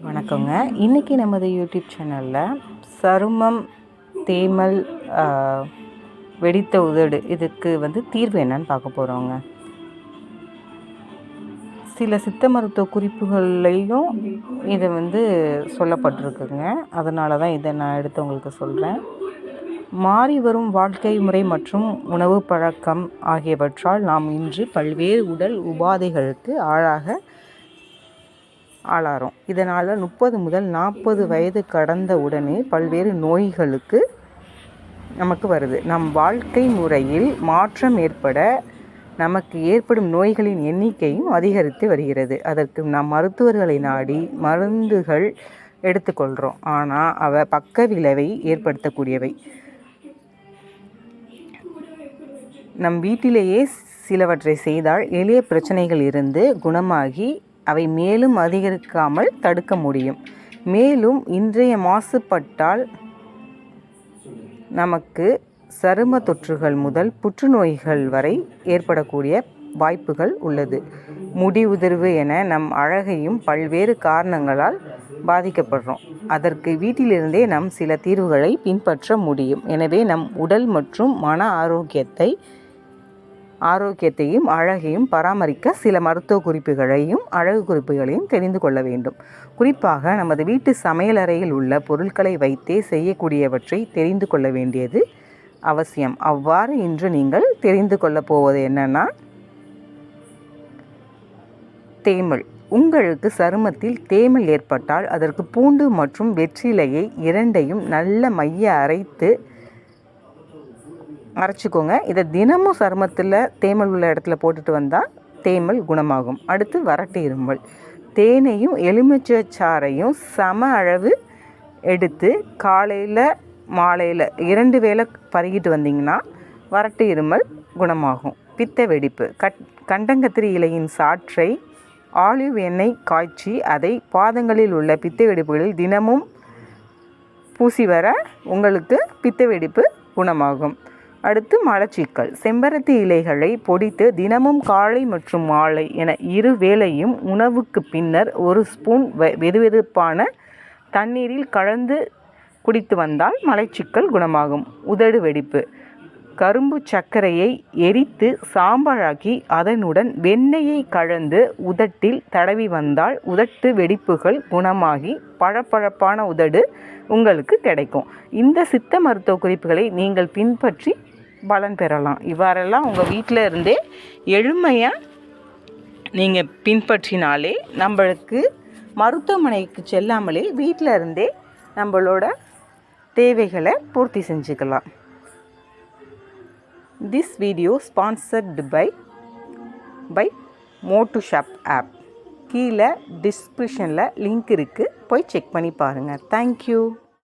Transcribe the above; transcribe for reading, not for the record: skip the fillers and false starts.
வணக்கங்க. இன்றைக்கி நமது யூடியூப் சேனலில் சருமம், தேமல், வெடித்த உதடு இதுக்கு தீர்வு என்னன்னு பார்க்க போகிறோங்க. சில சித்த மருத்துவ குறிப்புகள்லையும் இது சொல்லப்பட்டிருக்குங்க. அதனால தான் இதை நான் எடுத்து உங்களுக்கு சொல்கிறேன். மாறி வரும் வாழ்க்கை முறை மற்றும் உணவு பழக்கம் ஆகியவற்றால் நாம் இன்று பல்வேறு உடல் உபாதைகளுக்கு ஆளாகிறோம். இதனால் 30 முதல் 40 வயது கடந்த உடனே பல்வேறு நோய்களுக்கு நமக்கு வருது. நம் வாழ்க்கை முறையில் மாற்றம் ஏற்பட நமக்கு ஏற்படும் நோய்களின் எண்ணிக்கையும் அதிகரித்து வருகிறது. அதற்கு நாம் மருத்துவர்களை நாடி மருந்துகள் எடுத்துக்கொள்கிறோம். ஆனால் அவை பக்க விளைவை ஏற்படுத்தக்கூடியவை. நம் வீட்டிலேயே சிலவற்றை செய்தால் எளிய பிரச்சனைகள் இருந்து குணமாகி அவை மேலும் அதிகரிக்காமல் தடுக்க முடியும். மேலும் இன்றைய மாசுபட்டால் நமக்கு சரும தொற்றுகள் முதல் புற்றுநோய்கள் வரை ஏற்படக்கூடிய வாய்ப்புகள் உள்ளது. முடி உதிர்வு என நம் அழகையும் பல்வேறு காரணங்களால் பாதிக்கப்படுறோம். அதற்கு வீட்டிலிருந்தே நம் சில தீர்வுகளை பின்பற்ற முடியும். எனவே நம் உடல் மற்றும் மன ஆரோக்கியத்தையும் அழகையும் பராமரிக்க சில மருத்துவ குறிப்புகளையும் அழகு குறிப்புகளையும் தெரிந்து கொள்ள வேண்டும். குறிப்பாக நமது வீட்டு சமையலறையில் உள்ள பொருட்களை வைத்தே செய்யக்கூடியவற்றை தெரிந்து கொள்ள வேண்டியது அவசியம். அவ்வாறு இன்று நீங்கள் தெரிந்து கொள்ளப் போவது என்னன்னா, தேமல். உங்களுக்கு சருமத்தில் தேமல் ஏற்பட்டால் அதற்கு பூண்டு மற்றும் வெற்றிலையை இரண்டையும் நல்ல மைய அரைச்சிக்கோங்க. இதை தினமும் சருமத்தில் தேமல் உள்ள இடத்துல போட்டுட்டு வந்தால் தேமல் குணமாகும். அடுத்து வறட்டு இருமல். தேனையும் எலுமிச்சை சாறையும் சம அளவு எடுத்து காலையில் மாலையில் 2 வேளை பருகிட்டு வந்தீங்கன்னா வறட்டு இருமல் குணமாகும். பித்த வெடிப்பு. கண்டங்கத்திரி இலையின் சாற்றை ஆலிவ் எண்ணெய் காய்ச்சி அதை பாதங்களில் உள்ள பித்த வெடிப்புகளில் தினமும் பூசி வர உங்களுக்கு பித்த வெடிப்பு குணமாகும். அடுத்து மலச்சிக்கல். செம்பருத்தி இலைகளை பொடித்து தினமும் காலை மற்றும் மாலை என 2 வேளையும் உணவுக்கு பின்னர் 1 ஸ்பூன் வெதுவெதுப்பான தண்ணீரில் கலந்து குடித்து வந்தால் மலச்சிக்கல் குணமாகும். உதடு வெடிப்பு. கரும்பு சர்க்கரையை எரித்து சாம்பலாக்கி அதனுடன் வெண்ணெயை கலந்து உதட்டில் தடவி வந்தால் உதட்டு வெடிப்புகள் குணமாகி பளபளப்பான உதடு உங்களுக்கு கிடைக்கும். இந்த சித்த மருத்துவ குறிப்புகளை நீங்கள் பின்பற்றி பலன் பெறலாம். இவ்வாறெல்லாம் உங்கள் வீட்டில் இருந்தே எளிமையாக நீங்கள் பின்பற்றினாலே நம்மளுக்கு மருத்துவமனைக்கு செல்லாமலே வீட்டில் இருந்தே நம்மளோட தேவைகளை பூர்த்தி செஞ்சுக்கலாம். This video sponsored by Motoshop app. கீழே டிஸ்கிரிப்ஷனில் லிங்க் இருக்குது, போய் செக் பண்ணி பாருங்கள். தேங்க்யூ.